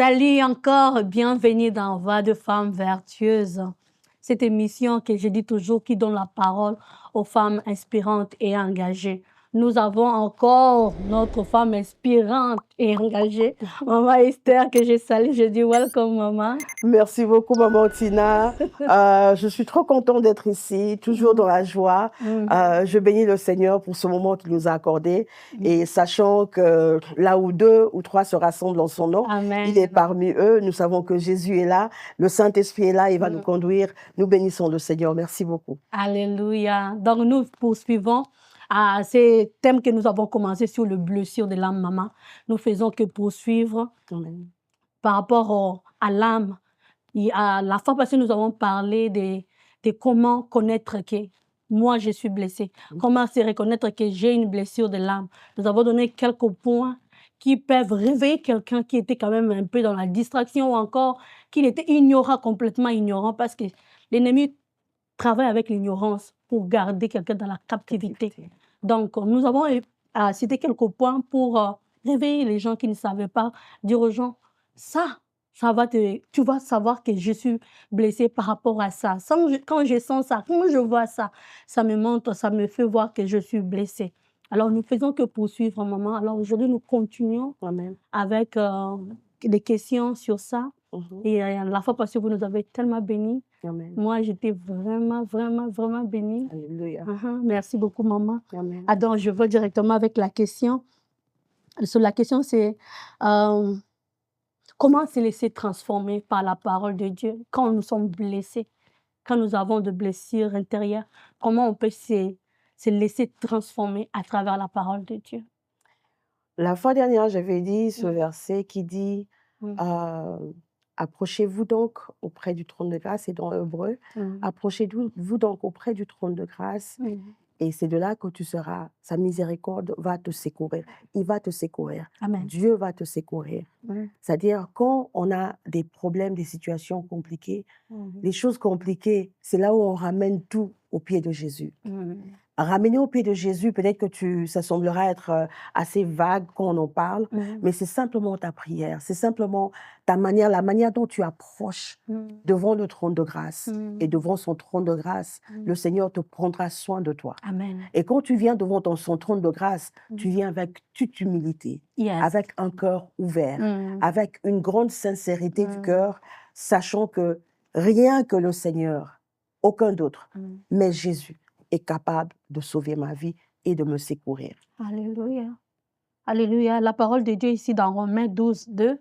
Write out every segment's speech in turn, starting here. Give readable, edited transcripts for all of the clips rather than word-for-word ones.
Salut encore, bienvenue dans Voix de femmes vertueuses. Cette émission que je dis toujours qui donne la parole aux femmes inspirantes et engagées. Nous avons encore notre femme inspirante et engagée, Maman Esther, que je salue. Je dis welcome, maman. Merci beaucoup, Maman Tina. Je suis trop contente d'être ici, toujours dans la joie. Je bénis le Seigneur pour ce moment qu'il nous a accordé. Et sachant que là où 2 ou 3 se rassemblent en son nom, Amen. il est parmi eux. Nous savons que Jésus est là, le Saint-Esprit est là, il va nous conduire. Nous bénissons le Seigneur. Merci beaucoup. Alléluia. Donc nous poursuivons à ces thèmes que nous avons commencé sur le blessure de l'âme, maman. Nous faisons que poursuivre par rapport à l'âme. La fois passée, nous avons parlé de comment connaître que moi, je suis blessée. Comment se reconnaître que j'ai une blessure de l'âme. Nous avons donné quelques points qui peuvent réveiller quelqu'un qui était quand même un peu dans la distraction ou encore qu'il était ignorant, complètement ignorant, parce que l'ennemi travaille avec l'ignorance pour garder quelqu'un dans la captivité. Donc, nous avons cité quelques points pour réveiller les gens qui ne savaient pas, dire aux gens, tu vas savoir que je suis blessée par rapport à ça. Quand je sens ça, quand je vois ça, ça me montre, ça me fait voir que je suis blessée. Alors, nous faisons que poursuivre, maman. Alors, aujourd'hui, nous continuons avec des questions sur ça. Et la fois passée, vous nous avez tellement bénis. Moi, j'étais vraiment, vraiment, vraiment bénie. Alléluia. Merci beaucoup, maman. Amen. Donc, je vais directement avec la question. La question, c'est comment se laisser transformer par la parole de Dieu quand nous sommes blessés, quand nous avons de blessures intérieures, comment on peut se laisser transformer à travers la parole de Dieu? La fois dernière, j'avais dit ce verset qui dit approchez-vous donc auprès du trône de grâce, et dans Hébreu, approchez-vous donc auprès du trône de grâce, et c'est de là que tu seras, sa miséricorde va te secourir. Il va te secourir. Amen. Dieu va te secourir. C'est-à-dire, quand on a des problèmes, des situations compliquées, les choses compliquées, c'est là où on ramène tout au pied de Jésus. Ramener au pied de Jésus, peut-être que ça semblera être assez vague quand on en parle, mais c'est simplement ta prière, c'est simplement la manière dont tu approches devant le trône de grâce. Et devant son trône de grâce, le Seigneur te prendra soin de toi. Amen. Et quand tu viens devant son trône de grâce, tu viens avec toute humilité, avec un cœur ouvert, avec une grande sincérité du cœur, sachant que rien que le Seigneur, aucun d'autre, mais Jésus, est capable de sauver ma vie et de me secourir. Alléluia. Alléluia. La parole de Dieu ici dans Romains 12, 2,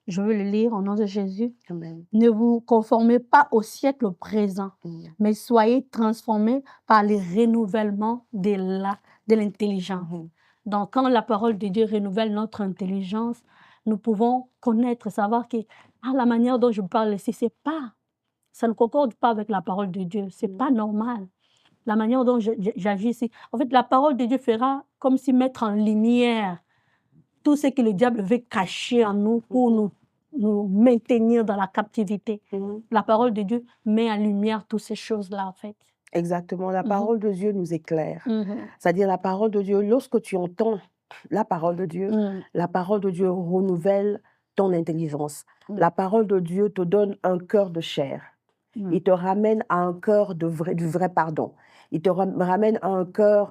je veux le lire au nom de Jésus. Amen. Ne vous conformez pas au siècle présent, mais soyez transformés par le renouvellement de l'intelligence. Donc, quand la parole de Dieu renouvelle notre intelligence, nous pouvons connaître, savoir que la manière dont je parle ici, ça ne concorde pas avec la parole de Dieu. C'est pas normal. La manière dont j'agis ici. En fait, la parole de Dieu fera comme si mettre en lumière tout ce que le diable veut cacher en nous pour nous maintenir dans la captivité. La parole de Dieu met en lumière toutes ces choses-là, en fait. Exactement. La parole de Dieu nous éclaire. C'est-à-dire, la parole de Dieu, lorsque tu entends la parole de Dieu renouvelle ton intelligence. La parole de Dieu te donne un cœur de chair. Il te ramène à un cœur du vrai pardon. Il te ramène à un cœur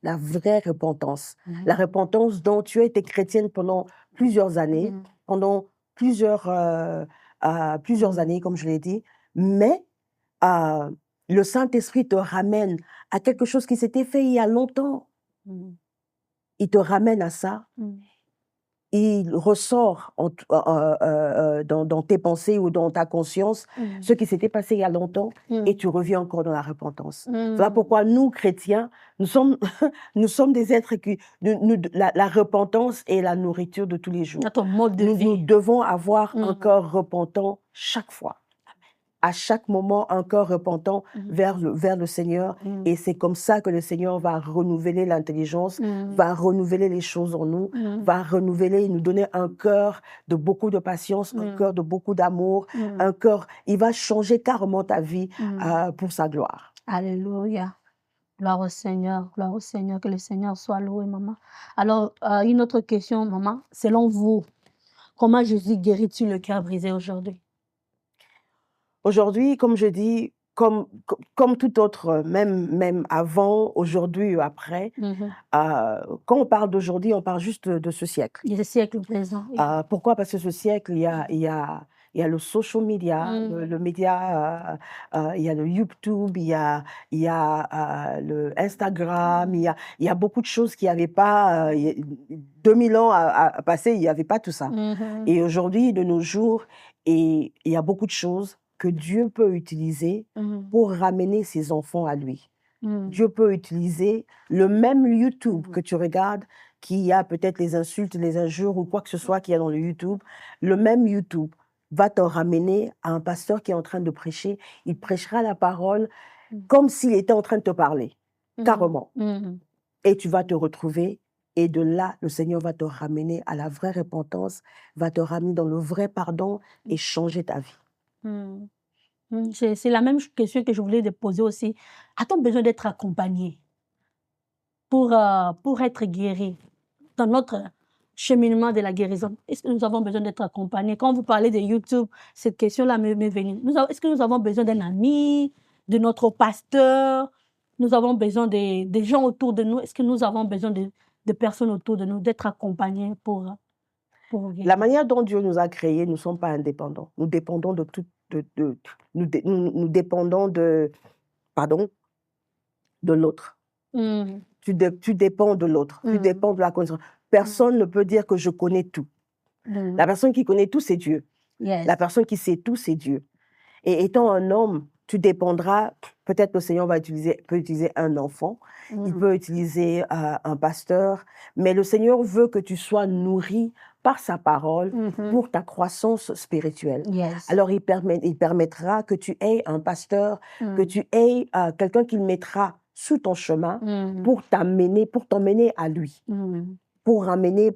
la vraie repentance. La repentance dont tu as été chrétienne pendant plusieurs années, pendant plusieurs années, comme je l'ai dit, mais le Saint-Esprit te ramène à quelque chose qui s'était fait il y a longtemps. Il te ramène à ça. Il ressort dans tes pensées ou dans ta conscience ce qui s'était passé il y a longtemps et tu reviens encore dans la repentance. Voilà pourquoi nous, chrétiens, nous sommes des êtres qui... la repentance est la nourriture de tous les jours. Notre mode de vie. Nous devons avoir un cœur repentant chaque fois. À chaque moment, un cœur repentant vers le Seigneur. Et c'est comme ça que le Seigneur va renouveler l'intelligence, va renouveler les choses en nous, va renouveler, nous donner un cœur de beaucoup de patience, un cœur de beaucoup d'amour, un cœur, il va changer carrément ta vie pour sa gloire. Alléluia. Gloire au Seigneur, que le Seigneur soit loué, maman. Alors, une autre question, maman. Selon vous, Comment Jésus guérit-il le cœur brisé aujourd'hui? Aujourd'hui, comme je dis, comme tout autre, même avant, aujourd'hui ou après, quand on parle d'aujourd'hui, on parle juste de ce siècle. Du siècle présent. Oui. Pourquoi? Parce que ce siècle, il y a le social media, le média, il y a le YouTube, il y a le Instagram, il y a beaucoup de choses qu'il n'y avait pas, 2000 ans à passer, il n'y avait pas tout ça. Et aujourd'hui, de nos jours, et il y a beaucoup de choses que Dieu peut utiliser pour ramener ses enfants à lui. Dieu peut utiliser le même YouTube que tu regardes, qui a peut-être les insultes, les injures ou quoi que ce soit qu'il y a dans le YouTube. Le même YouTube va te ramener à un pasteur qui est en train de prêcher. Il prêchera la parole comme s'il était en train de te parler, carrément. Et tu vas te retrouver. Et de là, le Seigneur va te ramener à la vraie repentance, va te ramener dans le vrai pardon et changer ta vie. C'est la même question que je voulais te poser aussi. A-t-on besoin d'être accompagné pour être guéri dans notre cheminement de la guérison? Est-ce que nous avons besoin d'être accompagnés? Quand vous parlez de YouTube, cette question-là m'est venue. Est-ce que nous avons besoin d'un ami, de notre pasteur? Nous avons besoin des gens autour de nous. Est-ce que nous avons besoin de personnes autour de nous, d'être accompagnés pour guérir? La manière dont Dieu nous a créés, nous ne sommes pas indépendants. Nous dépendons de tout. Nous dépendons de l'autre. Tu dépends de l'autre. Tu dépends de la connaissance. Personne ne peut dire que je connais tout. La personne qui connaît tout, c'est Dieu. Yes. La personne qui sait tout, c'est Dieu. Et étant un homme, tu dépendras, peut-être le Seigneur peut utiliser un enfant, il peut utiliser un pasteur, mais le Seigneur veut que tu sois nourri par sa parole pour ta croissance spirituelle. Yes. Alors il permettra que tu aies un pasteur, que tu aies quelqu'un qui le mettra sous ton chemin pour t'emmener à lui, pour ramener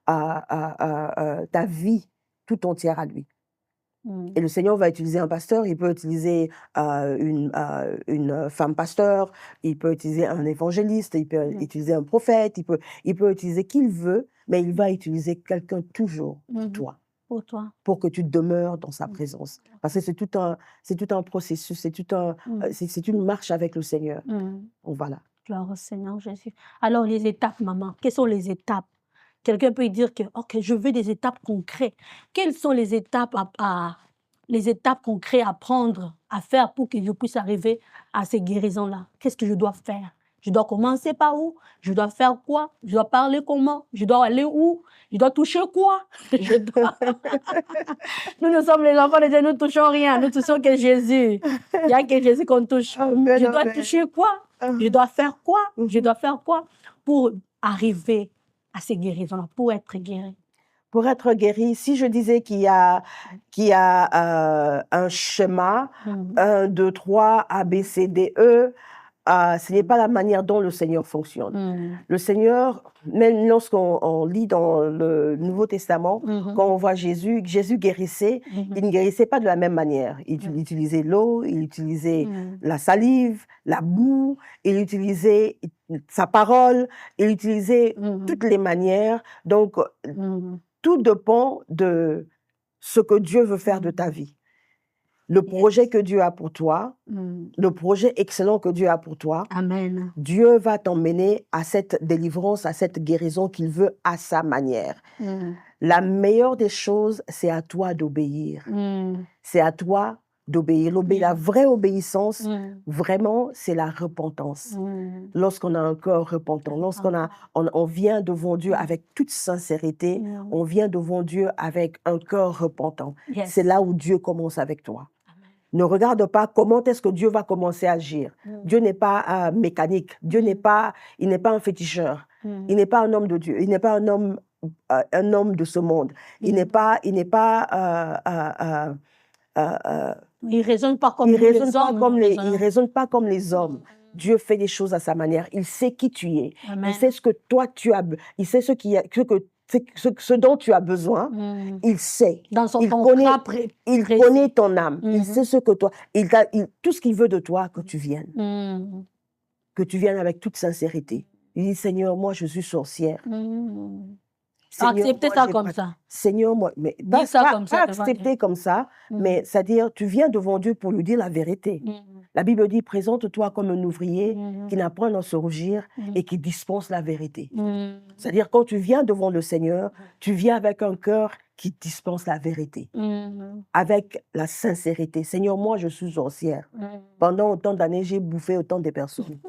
ta vie tout entière à lui. Et le Seigneur va utiliser un pasteur, il peut utiliser une femme pasteur, il peut utiliser un évangéliste, il peut utiliser un prophète, il peut utiliser qui il veut, mais il va utiliser quelqu'un toujours pour toi, pour que tu demeures dans sa présence. Parce que c'est tout un processus, c'est une marche avec le Seigneur. Donc voilà. Gloire au Seigneur Jésus. Alors les étapes, maman, quelles sont les étapes? Quelqu'un peut dire que ok, je veux des étapes concrètes. Quelles sont les étapes concrètes à prendre, à faire pour que je puisse arriver à ces guérisons-là? Qu'est-ce que je dois faire? Je dois commencer par où? Je dois faire quoi? Je dois parler comment? Je dois aller où? Je dois toucher quoi? Nous sommes les enfants de Dieu, nous ne touchons rien. Nous touchons que Jésus. Il n'y a que Jésus qu'on touche. Amen, je dois toucher quoi? Je dois faire quoi? Je dois faire quoi pour arriver à ces guérisons-là, pour être guéri? Pour être guéri, si je disais qu'il y a un schéma, 1, 2, 3, A, B, C, D, E, ce n'est pas la manière dont le Seigneur fonctionne. Le Seigneur, même lorsqu'on lit dans le Nouveau Testament, quand on voit Jésus guérissait, il ne guérissait pas de la même manière. Il utilisait l'eau, il utilisait la salive, la boue, il utilisait sa parole, il utilisait toutes les manières. Donc, tout dépend de ce que Dieu veut faire de ta vie. Le projet que Dieu a pour toi, le projet excellent que Dieu a pour toi, Amen. Dieu va t'emmener à cette délivrance, à cette guérison qu'il veut à sa manière. La meilleure des choses, c'est à toi d'obéir. C'est à toi d'obéir. La vraie obéissance, vraiment, c'est la repentance. Lorsqu'on a un cœur repentant, on vient devant Dieu avec toute sincérité, on vient devant Dieu avec un cœur repentant. C'est là où Dieu commence avec toi. Ne regarde pas comment est-ce que Dieu va commencer à agir. Dieu n'est pas mécanique. Dieu n'est pas un féticheur. Il n'est pas un homme de Dieu. Il n'est pas un homme de ce monde. Il n'est pas. Il raisonne pas comme il raisonne pas comme les hommes. Dieu fait des choses à sa manière. Il sait qui tu es. Amen. Il sait ce que toi tu as. Il sait ce dont tu as besoin, il sait. Il connaît ton âme. Il sait ce que toi. Tout ce qu'il veut de toi, que tu viennes. Que tu viennes avec toute sincérité. Il dit, Seigneur, moi je suis sorcière. Seigneur, Accepter moi, ça j'ai comme pas... ça. Seigneur, moi, mais Dis ça pas comme ça devant Dieu. accepter comme ça, mais c'est-à-dire, tu viens devant Dieu pour lui dire la vérité. La Bible dit, présente-toi comme un ouvrier qui n'a point à se rougir et qui dispense la vérité. C'est-à-dire, quand tu viens devant le Seigneur, tu viens avec un cœur qui dispense la vérité, avec la sincérité. Seigneur, moi, je suis sorcière. Pendant autant d'années, j'ai bouffé autant de personnes.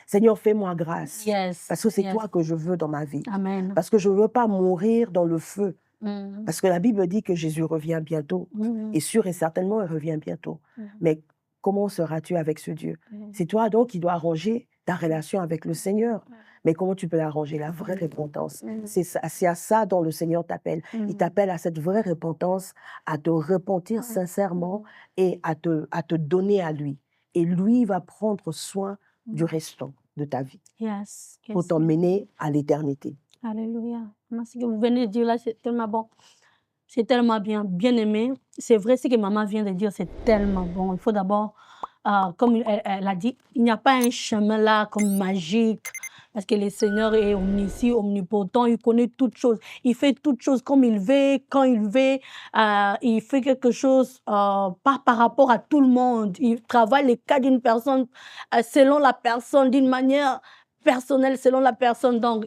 Seigneur, fais-moi grâce. Yes. Parce que c'est Yes. toi que je veux dans ma vie. Amen. Parce que je ne veux pas mourir dans le feu. Parce que la Bible dit que Jésus revient bientôt. Et sûr et certainement, il revient bientôt. Mais comment seras-tu avec ce Dieu? C'est toi donc qui dois arranger ta relation avec le Seigneur. Mais comment tu peux l'arranger? La vraie repentance. C'est à ça dont le Seigneur t'appelle. Il t'appelle à cette vraie repentance, à te repentir sincèrement et à te donner à lui. Et lui va prendre soin du restant de ta vie Yes. pour t'emmener à l'éternité. Alléluia. Merci que vous venez de dire là, c'est tellement bon. C'est tellement bien, bien aimé. C'est vrai, ce que maman vient de dire, c'est tellement bon. Il faut d'abord, comme elle a dit, il n'y a pas un chemin là comme magique. Parce que le Seigneur est omniscient, omnipotent, il connaît toutes choses. Il fait toutes choses comme il veut, quand il veut. Il fait quelque chose pas par rapport à tout le monde. Il travaille les cas d'une personne selon la personne, d'une manière personnelle, selon la personne. Donc,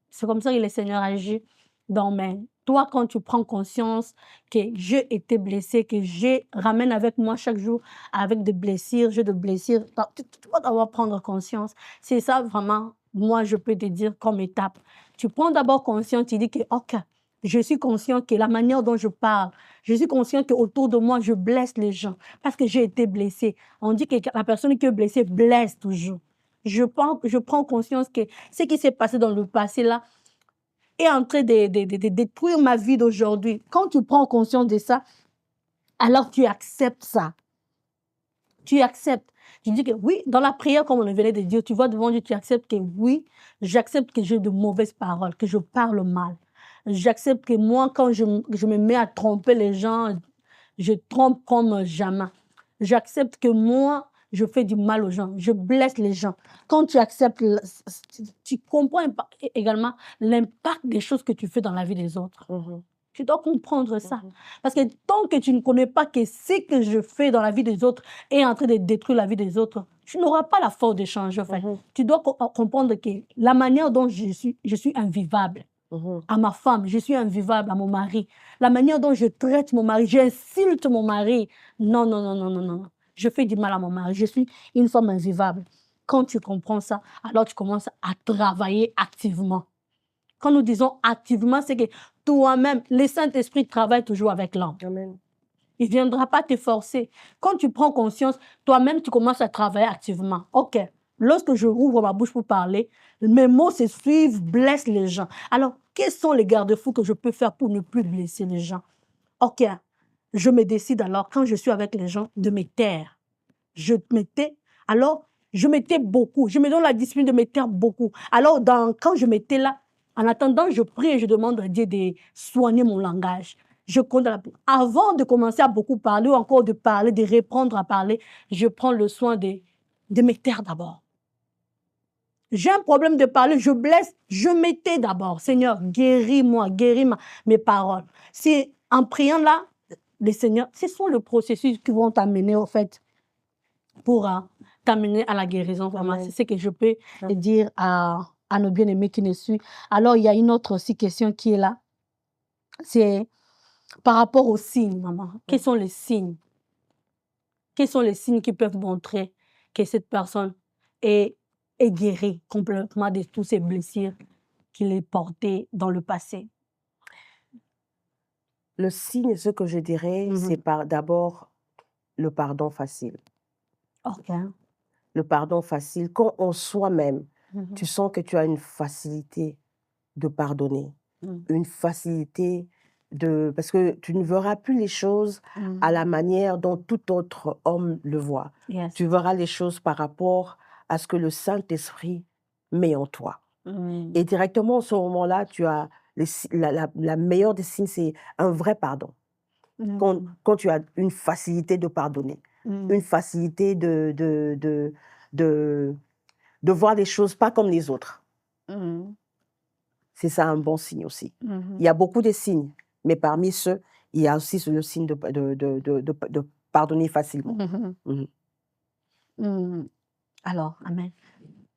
c'est comme ça que le Seigneur agit. Donc, mais toi, quand tu prends conscience que j'ai été blessé, que je ramène avec moi chaque jour avec des blessures, j'ai des blessures, tu dois d'abord prendre conscience. C'est ça vraiment, moi, je peux te dire comme étape. Tu prends d'abord conscience, tu dis que, OK, je suis conscient que la manière dont je parle, je suis conscient qu'autour de moi, je blesse les gens parce que j'ai été blessé. On dit que la personne qui est blessée blesse toujours. Je prends conscience que ce qui s'est passé dans le passé là, est en train de détruire ma vie d'aujourd'hui. Quand tu prends conscience de ça, alors tu acceptes ça. Tu acceptes. Tu dis que oui, dans la prière, comme on le venait de dire, tu vas devant Dieu, tu acceptes que oui, j'accepte que j'ai de mauvaises paroles, que je parle mal. J'accepte que moi, quand je me mets à tromper les gens, je trompe comme jamais. J'accepte que moi, je fais du mal aux gens, je blesse les gens. Quand tu acceptes, tu comprends également l'impact des choses que tu fais dans la vie des autres. Tu dois comprendre ça. Parce que tant que tu ne connais pas que ce que je fais dans la vie des autres est en train de détruire la vie des autres, tu n'auras pas la force de changer. En fait. Tu dois comprendre que la manière dont je suis invivable à ma femme, je suis invivable à mon mari. La manière dont je traite mon mari, j'insulte mon mari. Non, non, non, non, non, non. Je fais du mal à mon mari. Je suis une femme invivable. Quand tu comprends ça, alors tu commences à travailler activement. Quand nous disons activement, c'est que toi-même, le Saint-Esprit travaille toujours avec l'homme. Amen. Il ne viendra pas te forcer. Quand tu prends conscience, toi-même, tu commences à travailler activement. OK, lorsque je rouvre ma bouche pour parler, mes mots se suivent, blessent les gens. Alors, quels sont les garde-fous que je peux faire pour ne plus blesser les gens? OK, je me décide alors, quand je suis avec les gens, de me taire. Je me tais. Alors, je me tais beaucoup. Je me donne la discipline de me taire beaucoup. Alors, quand je me tais là, en attendant, je prie et je demande à Dieu de soigner mon langage. Avant de commencer à beaucoup parler ou encore de parler, de reprendre à parler, je prends le soin de me taire d'abord. J'ai un problème de parler, je blesse, je me tais d'abord. Seigneur, guéris-moi, guéris mes paroles. C'est en priant là, les Seigneurs, ce sont les processus qui vont t'amener au fait pour t'amener à la guérison. Vraiment, c'est ce que je peux dire à nos bien-aimés qui nous suivent. Alors, il y a une autre aussi question qui est là. C'est par rapport aux signes, maman. Quels sont les signes? Quels sont les signes qui peuvent montrer que cette personne est guérie complètement de toutes ces blessures qu'il a portées dans le passé? Le signe, ce que je dirais, c'est d'abord le pardon facile. OK. Le pardon facile, quand en soi-même, tu sens que tu as une facilité de pardonner, une facilité parce que tu ne verras plus les choses à la manière dont tout autre homme le voit. Yes. Tu verras les choses par rapport à ce que le Saint-Esprit met en toi. Et directement, à ce moment-là, tu as la meilleure des signes, c'est un vrai pardon. Quand tu as une facilité de pardonner, une facilité de voir les choses pas comme les autres. c'est ça un bon signe aussi. Il y a beaucoup de signes, mais parmi ceux, il y a aussi le signe de pardonner facilement. Alors, amen.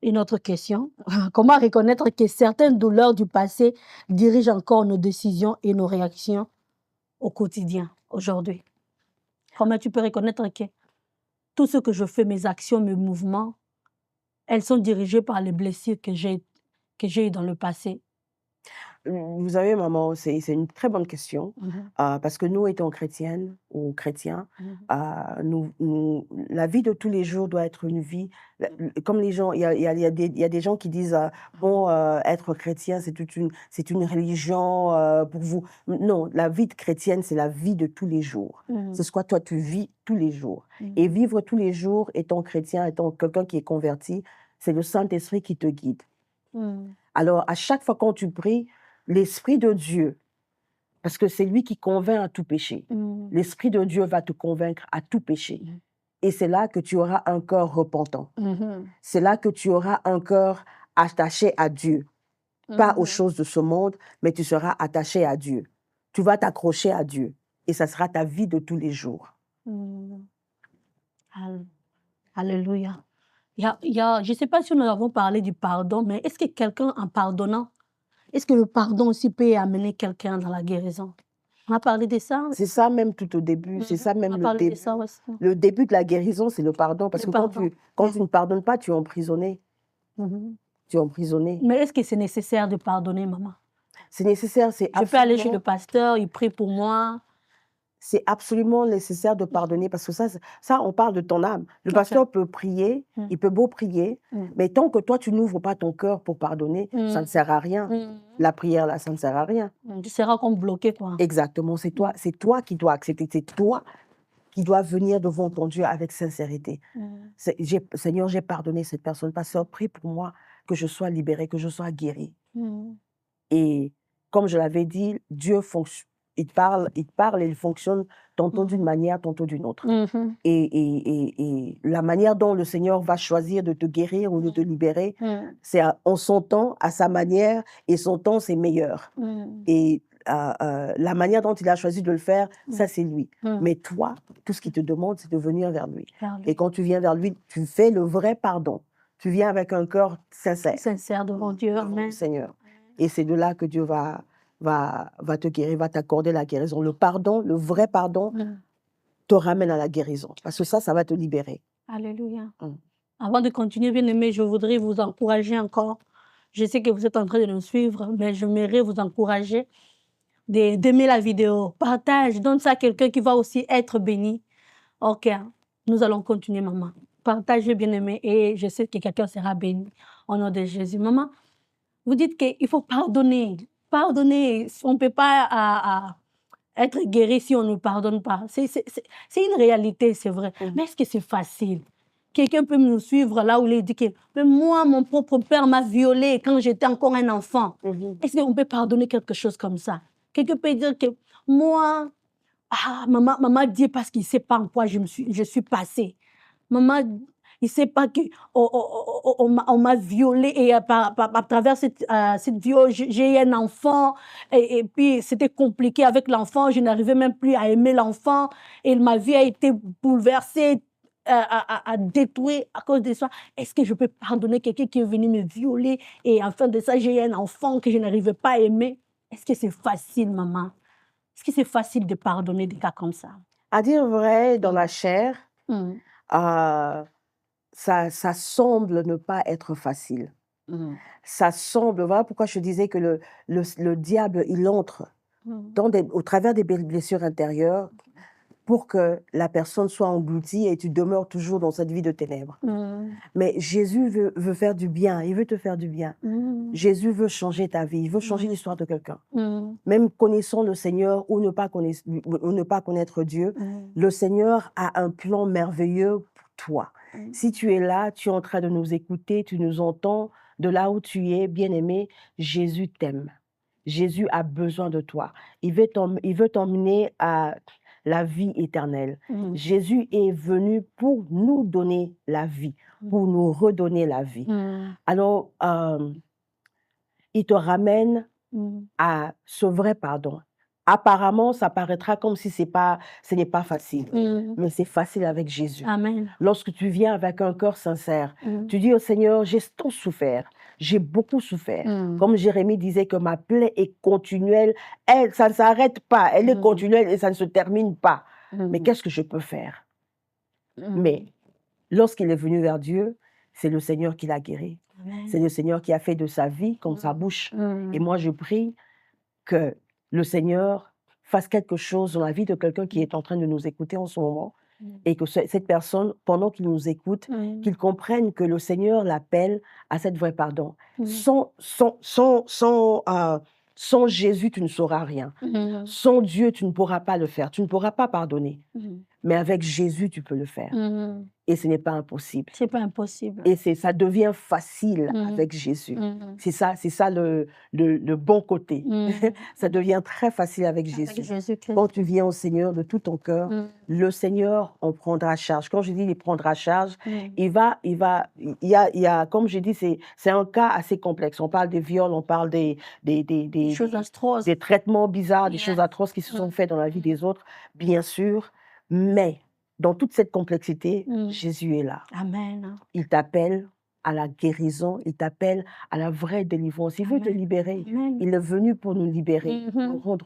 Une autre question. Comment reconnaître que certaines douleurs du passé dirigent encore nos décisions et nos réactions au quotidien, aujourd'hui? Comment tu peux reconnaître que tout ce que je fais, mes actions, mes mouvements, elles sont dirigées par les blessures que j'ai eues dans le passé? Vous savez, maman, c'est une très bonne question, parce que nous, étant chrétiennes ou chrétiens, la vie de tous les jours doit être une vie, comme les gens, il y a des gens qui disent, bon, être chrétien, c'est une religion pour vous. Non, la vie de chrétienne, c'est la vie de tous les jours. C'est ce que toi, tu vis tous les jours. Et vivre tous les jours, étant chrétien, étant quelqu'un qui est converti, c'est le Saint-Esprit qui te guide. Alors, à chaque fois quand tu pries, l'Esprit de Dieu, parce que c'est lui qui convainc à tout péché. L'Esprit de Dieu va te convaincre à tout péché. Et c'est là que tu auras un cœur repentant. C'est là que tu auras un cœur attaché à Dieu. Pas aux choses de ce monde, mais tu seras attaché à Dieu. Tu vas t'accrocher à Dieu. Et ça sera ta vie de tous les jours. Alléluia. Je ne sais pas si nous avons parlé du pardon, mais est-ce que quelqu'un, en pardonnant, est-ce que le pardon aussi peut amener quelqu'un dans la guérison? On a parlé de ça? C'est ça même tout au début. C'est ça même le début. Le début de la guérison, c'est le pardon. Parce que quand tu ne pardonnes pas, tu es emprisonné. Tu es emprisonné. Mais est-ce que c'est nécessaire de pardonner, maman? C'est nécessaire. Je peux aller chez le pasteur, il prie pour moi. C'est absolument nécessaire de pardonner parce que ça, on parle de ton âme. Le pasteur peut prier, il peut beau prier, mais tant que toi, tu n'ouvres pas ton cœur pour pardonner, ça ne sert à rien. La prière, là, ça ne sert à rien. Tu seras comme bloqué, quoi. Exactement, c'est toi qui dois accepter, c'est toi qui dois venir devant ton Dieu avec sincérité. Seigneur, j'ai pardonné cette personne. Pasteur, prie pour moi que je sois libérée, que je sois guérie. Et comme je l'avais dit, Dieu fonctionne. Il parle et il fonctionne tantôt d'une manière, tantôt d'une autre. Et la manière dont le Seigneur va choisir de te guérir ou de te libérer, c'est en son temps, à sa manière, et son temps, c'est meilleur. Et la manière dont il a choisi de le faire, ça, c'est lui. Mais toi, tout ce qu'il te demande, c'est de venir vers lui. Et quand tu viens vers lui, tu fais le vrai pardon. Tu viens avec un cœur sincère. Sincère devant Dieu, amen. Seigneur. Et c'est de là que Dieu va te guérir, va t'accorder la guérison. Le pardon, le vrai pardon, te ramène à la guérison. Parce que ça va te libérer. Alléluia. Avant de continuer, bien-aimés, je voudrais vous encourager encore. Je sais que vous êtes en train de nous suivre, mais j'aimerais vous encourager d'aimer la vidéo. Partage, donne ça à quelqu'un qui va aussi être béni. Ok, nous allons continuer, maman. Partagez, bien-aimés, et je sais que quelqu'un sera béni au nom de Jésus. Maman, vous dites qu'il faut pardonner. Pardonner, on ne peut pas être guéri si on ne pardonne pas. C'est une réalité, c'est vrai. Mais est-ce que c'est facile? Quelqu'un peut nous suivre là où il dit que mais moi, mon propre père m'a violée quand j'étais encore un enfant. Est-ce qu'on peut pardonner quelque chose comme ça? Quelqu'un peut dire que moi, maman dit parce qu'il ne sait pas en quoi je suis passée. Maman, il ne sait pas qu'on m'a violée et à travers cette viol, j'ai eu un enfant et puis c'était compliqué avec l'enfant. Je n'arrivais même plus à aimer l'enfant et ma vie a été bouleversée, détruite à cause de ça. Est-ce que je peux pardonner quelqu'un qui est venu me violer et en fin de ça, j'ai eu un enfant que je n'arrivais pas à aimer? Est-ce que c'est facile, maman? Est-ce que c'est facile de pardonner des cas comme ça? À dire vrai, dans la chair, ça semble ne pas être facile. Ça semble, voilà pourquoi je disais que le diable, il entre au travers des blessures intérieures pour que la personne soit engloutie et tu demeures toujours dans cette vie de ténèbres. Mais Jésus veut faire du bien, il veut te faire du bien. Jésus veut changer ta vie, il veut changer l'histoire de quelqu'un. Même connaissant le Seigneur ou ne pas connaître Dieu, le Seigneur a un plan merveilleux pour toi. Si tu es là, tu es en train de nous écouter, tu nous entends, de là où tu es, bien-aimé, Jésus t'aime. Jésus a besoin de toi. Il veut t'emmener à la vie éternelle. Jésus est venu pour nous donner la vie, pour nous redonner la vie. Alors, il te ramène à ce vrai pardon. Apparemment, ça paraîtra comme si ce n'est pas facile, mais c'est facile avec Jésus. Amen. Lorsque tu viens avec un cœur sincère, tu dis au Seigneur, j'ai tant souffert, j'ai beaucoup souffert. Comme Jérémie disait que ma plaie est continuelle, ça ne s'arrête pas, elle est continuelle et ça ne se termine pas. Mais qu'est-ce que je peux faire? Mais lorsqu'il est venu vers Dieu, c'est le Seigneur qui l'a guéri. C'est le Seigneur qui a fait de sa vie comme sa bouche. Et moi, je prie que le Seigneur fasse quelque chose dans la vie de quelqu'un qui est en train de nous écouter en ce moment et que cette personne, pendant qu'il nous écoute, qu'il comprenne que le Seigneur l'appelle à cette vraie pardon. Sans Jésus, tu ne sauras rien. Sans Dieu, tu ne pourras pas le faire. Tu ne pourras pas pardonner. Mais avec Jésus, tu peux le faire. Et ce n'est pas impossible. C'est pas impossible. Et ça devient facile avec Jésus. C'est ça le bon côté. Ça devient très facile avec Jésus. Quand tu viens au Seigneur de tout ton cœur, le Seigneur en prendra charge. Quand je dis il prendra charge, il y a, comme je dis, c'est un cas assez complexe. On parle des viols, on parle des choses atroces, des traitements bizarres, des choses atroces qui se sont faites dans la vie des autres, bien sûr, mais dans toute cette complexité, Jésus est là. Amen. Il t'appelle à la guérison, il t'appelle à la vraie délivrance. Il veut te libérer. Amen. Il est venu pour nous libérer, pour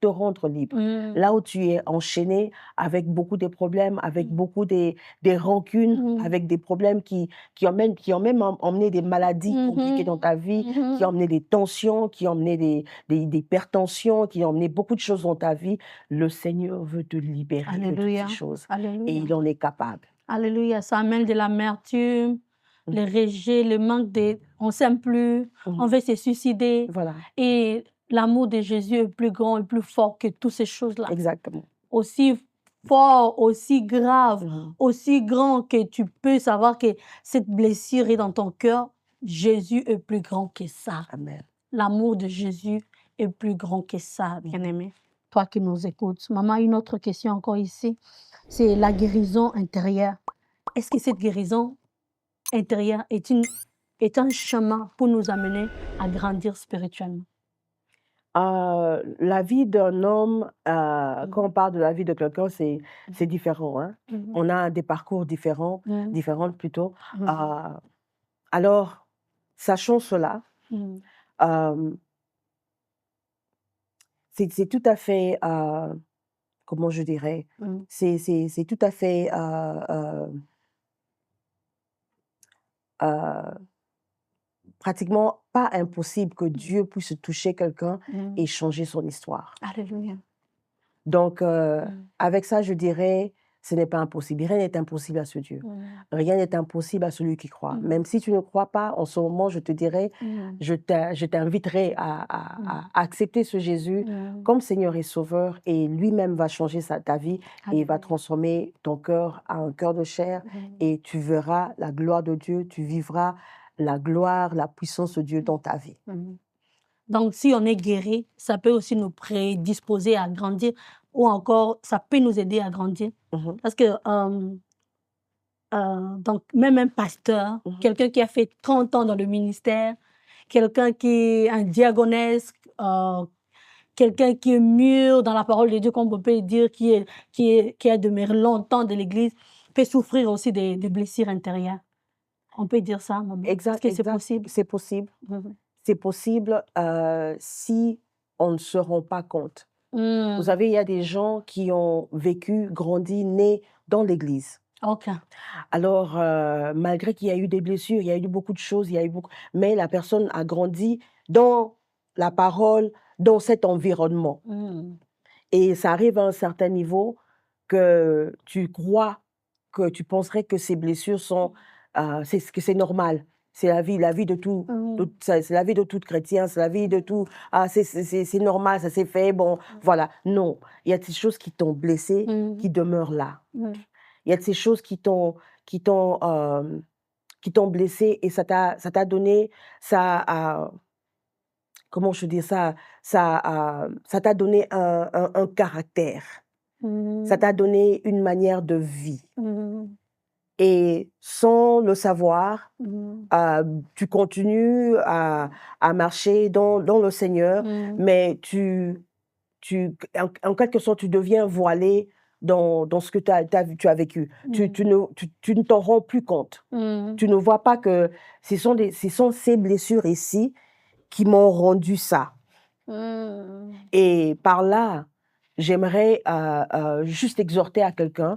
te rendre libre. Là où tu es enchaîné avec beaucoup de problèmes, avec beaucoup des rancunes, avec des problèmes qui ont même emmené des maladies compliquées dans ta vie, qui ont emmené des tensions, qui ont emmené des hypertensions, qui ont emmené beaucoup de choses dans ta vie. Le Seigneur veut te libérer de toutes ces choses. Alléluia. Et il en est capable. Alléluia. Ça amène de l'amertume, le rejet, le manque de... On ne s'aime plus, on veut se suicider. Voilà. Et l'amour de Jésus est plus grand et plus fort que toutes ces choses-là. Exactement. Aussi fort, aussi grave, aussi grand que tu peux savoir que cette blessure est dans ton cœur, Jésus est plus grand que ça. Amen. L'amour de Jésus est plus grand que ça, bien-aimé. Toi qui nous écoutes. Maman, une autre question encore ici, c'est la guérison intérieure. Est-ce que cette guérison intérieure est un chemin pour nous amener à grandir spirituellement? La vie d'un homme, quand on parle de la vie de quelqu'un, c'est différent. Hein? On a des parcours différents, différentes plutôt. Alors, sachant cela, c'est tout à fait, comment je dirais, c'est tout à fait pratiquement pas impossible que Dieu puisse toucher quelqu'un et changer son histoire. Alléluia. Donc, avec ça, je dirais, ce n'est pas impossible. Rien n'est impossible à ce Dieu. Rien n'est impossible à celui qui croit. Même si tu ne crois pas, en ce moment, je te dirais, je t'inviterai à accepter ce Jésus comme Seigneur et Sauveur, et lui-même va changer ta vie et il va transformer ton cœur à un cœur de chair et tu verras la gloire de Dieu, tu vivras la gloire, la puissance de Dieu dans ta vie. Donc, si on est guéri, ça peut aussi nous prédisposer à grandir ou encore, ça peut nous aider à grandir. Parce que, donc, même un pasteur, quelqu'un qui a fait 30 ans dans le ministère, quelqu'un qui est un diaconesque, quelqu'un qui est mûr dans la parole de Dieu, comme on peut dire, qui a demeuré longtemps de l'Église, peut souffrir aussi des blessures intérieures. On peut dire ça, maman. Exact. Est-ce que c'est possible? C'est possible. C'est possible si on ne se rend pas compte. Vous savez, il y a des gens qui ont vécu, grandi, nés dans l'Église. Alors, malgré qu'il y a eu des blessures, il y a eu beaucoup de choses, mais la personne a grandi dans la parole, dans cet environnement. Et ça arrive à un certain niveau que tu crois, que tu penserais que ces blessures sont... que c'est normal. C'est la vie de tout, c'est la vie de tout chrétien, c'est la vie de tout. C'est normal, ça s'est fait, bon, voilà. Non, il y a des choses qui t'ont blessé, qui demeurent là. Il y a de ces choses qui t'ont blessé et ça t'a donné, comment je dis ça, ça t'a donné un caractère. Ça t'a donné une manière de vie. Et sans le savoir, tu continues à marcher dans le Seigneur, mais en quelque sorte, tu deviens voilé dans ce que tu as vécu. Tu ne t'en rends plus compte. Tu ne vois pas que ce sont ces blessures ici qui m'ont rendu ça. Et par là, j'aimerais juste exhorter à quelqu'un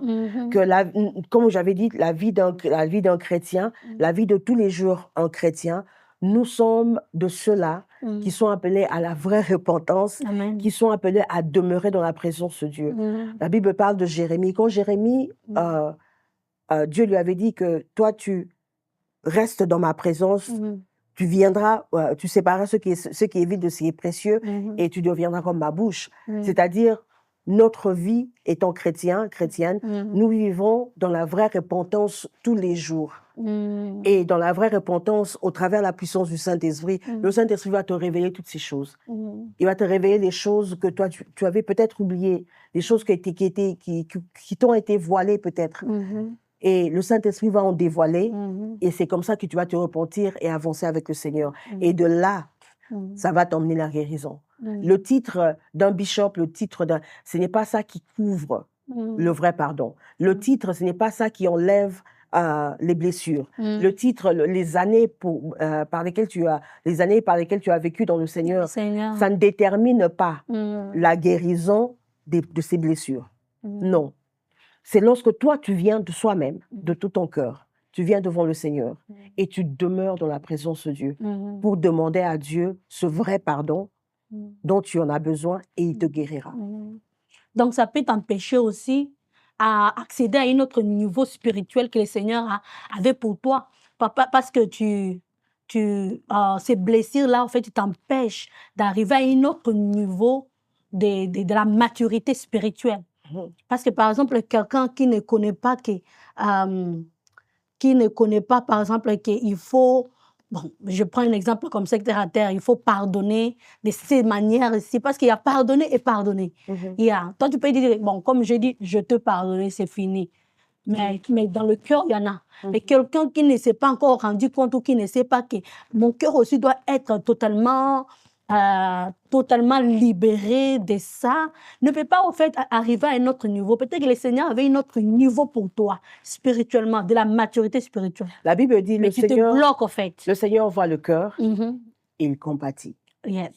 que, comme j'avais dit, la vie d'un chrétien, la vie de tous les jours en chrétien, nous sommes de ceux-là qui sont appelés à la vraie repentance, Amen. qui sont appelés à demeurer dans la présence de Dieu. La Bible parle de Jérémie. Quand Jérémie, Dieu lui avait dit que toi, tu restes dans ma présence, tu viendras, tu sépareras ce qui est vide de ce qui est précieux et tu deviendras comme ma bouche. C'est-à-dire, notre vie étant chrétienne, nous vivons dans la vraie repentance tous les jours. Et dans la vraie repentance, au travers de la puissance du Saint-Esprit, le Saint-Esprit va te révéler toutes ces choses. Il va te révéler les choses que toi, tu avais peut-être oubliées, les choses qui t'ont été voilées peut-être. Et le Saint-Esprit va en dévoiler, et c'est comme ça que tu vas te repentir et avancer avec le Seigneur. Et de là, ça va t'emmener la guérison. Le titre d'un bishop, ce n'est pas ça qui couvre le vrai pardon. Le titre, ce n'est pas ça qui enlève les blessures. Le titre, les années par lesquelles tu as vécu dans le Seigneur, ça ne détermine pas la guérison de ces blessures. Non. C'est lorsque toi, tu viens de soi-même, de tout ton cœur, tu viens devant le Seigneur et tu demeures dans la présence de Dieu pour demander à Dieu ce vrai pardon dont tu en as besoin et il te guérira. Donc, ça peut t'empêcher aussi à accéder à un autre niveau spirituel que le Seigneur avait pour toi. Parce que ces blessures-là, en fait, t'empêchent d'arriver à un autre niveau de la maturité spirituelle. Parce que, par exemple, quelqu'un qui ne connaît pas par exemple, qu'il faut, bon, je prends un exemple comme ça, terre à terre, il faut pardonner de ces manières ici, parce qu'il y a pardonner et pardonner. Toi, tu peux dire, bon, comme je dis, je te pardonne, c'est fini. Mais dans le cœur, il y en a. Mais quelqu'un qui ne s'est pas encore rendu compte ou qui ne sait pas que mon cœur aussi doit être totalement libéré de ça, ne peut pas, au fait, arriver à un autre niveau. Peut-être que le Seigneur avait un autre niveau pour toi, spirituellement, de la maturité spirituelle. La Bible dit, mais tu te bloques, en fait. Le Seigneur voit le cœur et il compatit. Yes.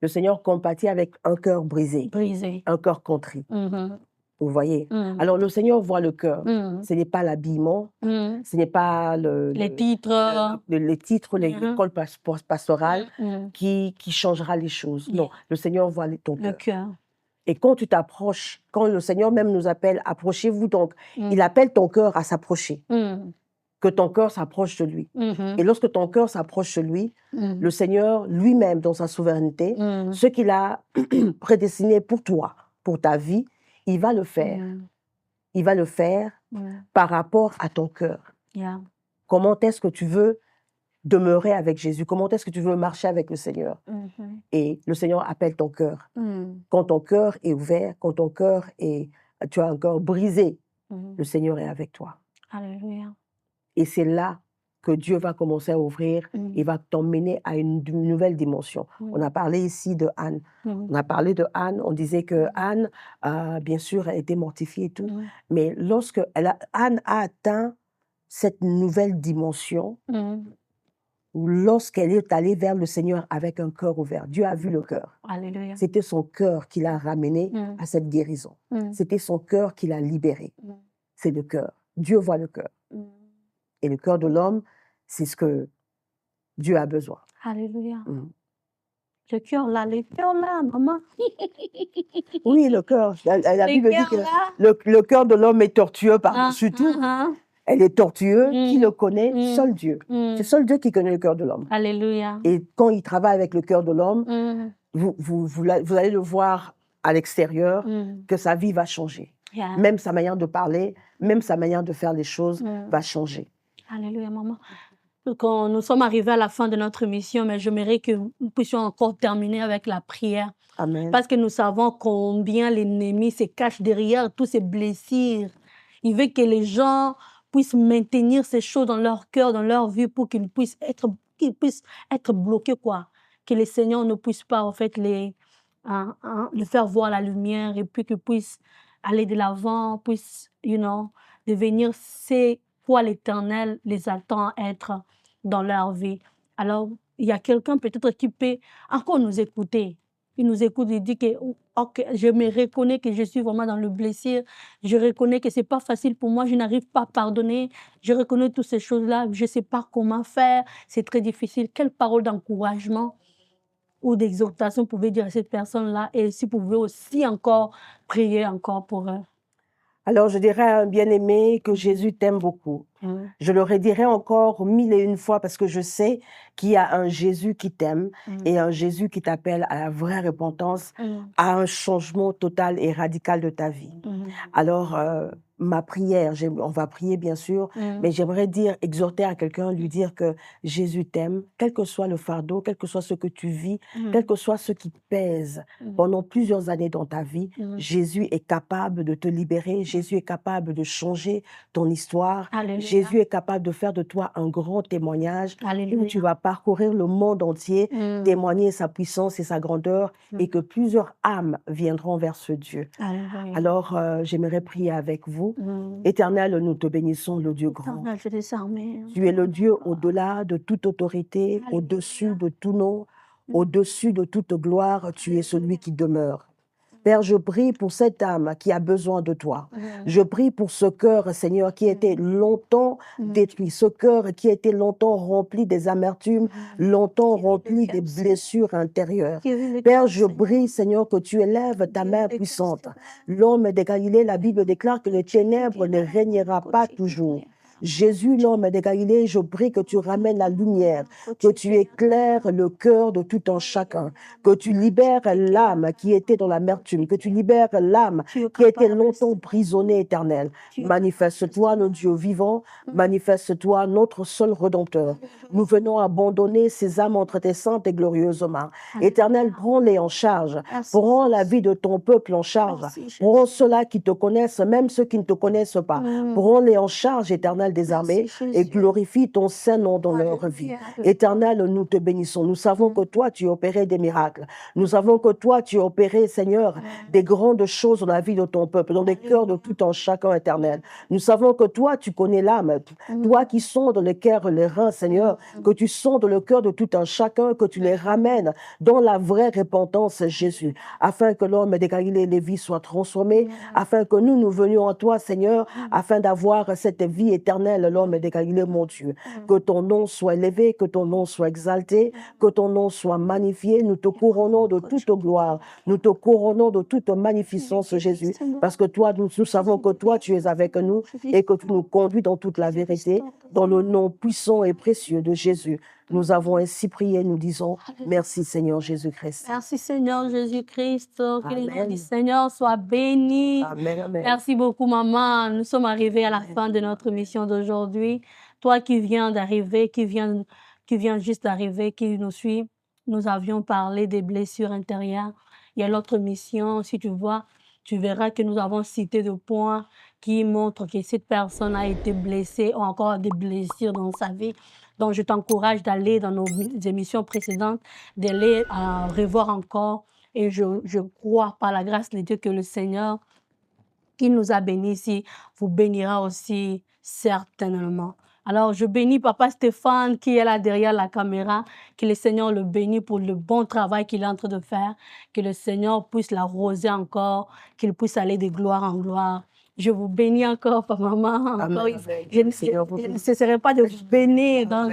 Le Seigneur compatit avec un cœur brisé. Un cœur contrit. Vous voyez? Alors, le Seigneur voit le cœur. Ce n'est pas l'habillement, ce n'est pas les titres, l'école pastorale qui changera les choses. Non, le Seigneur voit ton cœur. Et quand tu t'approches, quand le Seigneur même nous appelle, approchez-vous donc, il appelle ton cœur à s'approcher. Que ton cœur s'approche de lui. Et lorsque ton cœur s'approche de lui, le Seigneur lui-même, dans sa souveraineté, ce qu'il a prédestiné pour toi, pour ta vie, il va le faire. Il va le faire par rapport à ton cœur. Comment est-ce que tu veux demeurer avec Jésus? Comment est-ce que tu veux marcher avec le Seigneur? Et le Seigneur appelle ton cœur. Quand ton cœur est ouvert, quand ton cœur tu as un cœur brisé, le Seigneur est avec toi. Alléluia. Et c'est là que Dieu va commencer à ouvrir, il va t'emmener à une nouvelle dimension. On a parlé ici de Anne. On a parlé de Anne, on disait que Anne, bien sûr, elle était mortifiée et tout, mais lorsque Anne a atteint cette nouvelle dimension, lorsqu'elle est allée vers le Seigneur avec un cœur ouvert, Dieu a vu le cœur. Alléluia. C'était son cœur qui l'a ramené à cette guérison. C'était son cœur qui l'a libéré. C'est le cœur. Dieu voit le cœur. Et le cœur de l'homme, c'est ce que Dieu a besoin. Alléluia. Le cœur là, maman. Oui, le cœur. La Bible dit que le cœur de l'homme est tortueux par-dessus tout. Elle est tortueuse. Qui le connaît? Seul Dieu. C'est seul Dieu qui connaît le cœur de l'homme. Alléluia. Et quand il travaille avec le cœur de l'homme, vous allez le voir à l'extérieur, que sa vie va changer. Même sa manière de parler, même sa manière de faire les choses va changer. Alléluia, maman. Quand nous sommes arrivés à la fin de notre mission, mais j'aimerais que nous puissions encore terminer avec la prière. Amen. Parce que nous savons combien l'ennemi se cache derrière tous ces blessures. Il veut que les gens puissent maintenir ces choses dans leur cœur, dans leur vie, pour qu'ils puissent être bloqués, quoi. Que les Seigneurs ne puissent pas, en fait, les faire voir la lumière, et puis qu'ils puissent aller de l'avant, puissent, devenir quoi l'Éternel les attend à être dans leur vie. Alors, il y a quelqu'un peut-être qui peut encore nous écouter. Il nous écoute et dit que okay, je me reconnais que je suis vraiment dans le blessure. Je reconnais que ce n'est pas facile pour moi. Je n'arrive pas à pardonner. Je reconnais toutes ces choses-là. Je ne sais pas comment faire. C'est très difficile. Quelle parole d'encouragement ou d'exhortation pouvez dire à cette personne-là? Et si vous pouvez aussi encore prier encore pour eux. Alors, je dirais à un bien-aimé que Jésus t'aime beaucoup. Je le redirai encore 1001 fois parce que je sais qu'il y a un Jésus qui t'aime et un Jésus qui t'appelle à la vraie repentance, à un changement total et radical de ta vie. Alors, ma prière, on va prier bien sûr, mais j'aimerais exhorter à quelqu'un, lui dire que Jésus t'aime, quel que soit le fardeau, quel que soit ce que tu vis, quel que soit ce qui pèse pendant plusieurs années dans ta vie, Jésus est capable de te libérer, Jésus est capable de changer ton histoire. Alléluia. Jésus est capable de faire de toi un grand témoignage. Alléluia. Où tu vas parcourir le monde entier, témoigner sa puissance et sa grandeur, et que plusieurs âmes viendront vers ce Dieu. Alléluia. Alors, j'aimerais prier avec vous. Éternel, nous te bénissons, le Dieu grand. Éternel, je désarmais. Tu es le Dieu au-delà de toute autorité, au-dessus de tout nom, au-dessus de toute gloire. Tu es celui qui demeure. Père, je prie pour cette âme qui a besoin de toi. Je prie pour ce cœur, Seigneur, qui a été longtemps détruit, ce cœur qui a été longtemps rempli des amertumes, longtemps rempli des blessures intérieures. Père, je prie, Seigneur, que tu élèves ta main puissante. L'homme de Galilée, la Bible déclare que les ténèbres ne régnera pas toujours. Jésus, l'homme de Galilée, je prie que tu ramènes la lumière, que tu éclaires le cœur de tout un chacun, que tu libères l'âme qui était dans l'amertume, que tu libères l'âme qui a été longtemps emprisonnée, Éternel. Manifeste-toi, notre Dieu vivant, manifeste-toi, notre seul Rédempteur. Nous venons abandonner ces âmes entre tes saintes et glorieuses mains. Éternel, prends-les en charge, prends la vie de ton peuple en charge, prends ceux-là qui te connaissent, même ceux qui ne te connaissent pas, prends-les en charge, Éternel des armées, et glorifie ton saint nom dans leur vie. Éternel, nous te bénissons. Nous savons que toi, tu opérais des miracles. Nous savons que toi, tu opérais, Seigneur, des grandes choses dans la vie de ton peuple, dans les cœurs de tout un chacun, Éternel. Nous savons que toi, tu connais l'âme. Toi qui sondes le cœur, les reins, Seigneur, que tu sondes le cœur de tout un chacun, que tu les ramènes dans la vraie repentance, Jésus, afin que l'homme de Galilée, les vies soient transformées, afin que nous venions à toi, Seigneur, afin d'avoir cette vie éternelle, l'homme de Galilée, mon Dieu. Que ton nom soit élevé, que ton nom soit exalté, que ton nom soit magnifié. Nous te couronnons de toute gloire, nous te couronnons de toute magnificence, Jésus, parce que toi, nous savons que toi, tu es avec nous et que tu nous conduis dans toute la vérité, dans le nom puissant et précieux de Jésus. Nous avons ainsi prié, nous disons merci Seigneur Jésus-Christ. Merci Seigneur Jésus-Christ, que le nom du Seigneur soit béni. Amen, amen. Merci beaucoup maman, nous sommes arrivés à la fin de notre mission d'aujourd'hui. Toi qui viens d'arriver, qui vient juste d'arriver, qui nous suit, nous avions parlé des blessures intérieures. Il y a l'autre mission, si tu vois, tu verras que nous avons cité des points qui montrent que cette personne a été blessée ou encore des blessures dans sa vie. Donc, je t'encourage d'aller dans nos émissions précédentes, d'aller revoir encore. Et je crois par la grâce de Dieu que le Seigneur, qui nous a bénis ici, vous bénira aussi certainement. Alors, je bénis Papa Stéphane qui est là derrière la caméra. Que le Seigneur le bénisse pour le bon travail qu'il est en train de faire. Que le Seigneur puisse l'arroser encore, qu'il puisse aller de gloire en gloire. Je vous bénis encore, papa, maman. Encore. Je ne cesserai pas de vous bénir. Donc,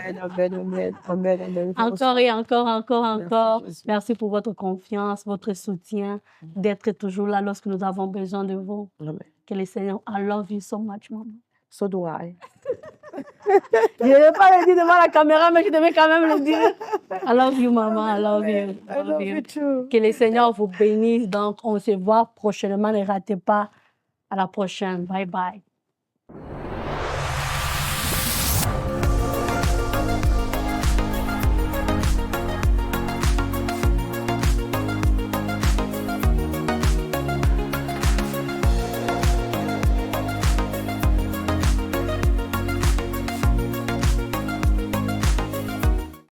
encore et encore, encore, encore. Merci pour votre confiance, votre soutien, d'être toujours là lorsque nous avons besoin de vous. Que le Seigneur, I love you so much, maman. So do I. Je ne vais pas le dire devant la caméra, mais je devais quand même le dire. I love you, maman. I love you. I love you too. Que le Seigneur vous bénisse. Donc, on se voit prochainement. Ne ratez pas. À la prochaine. Bye bye.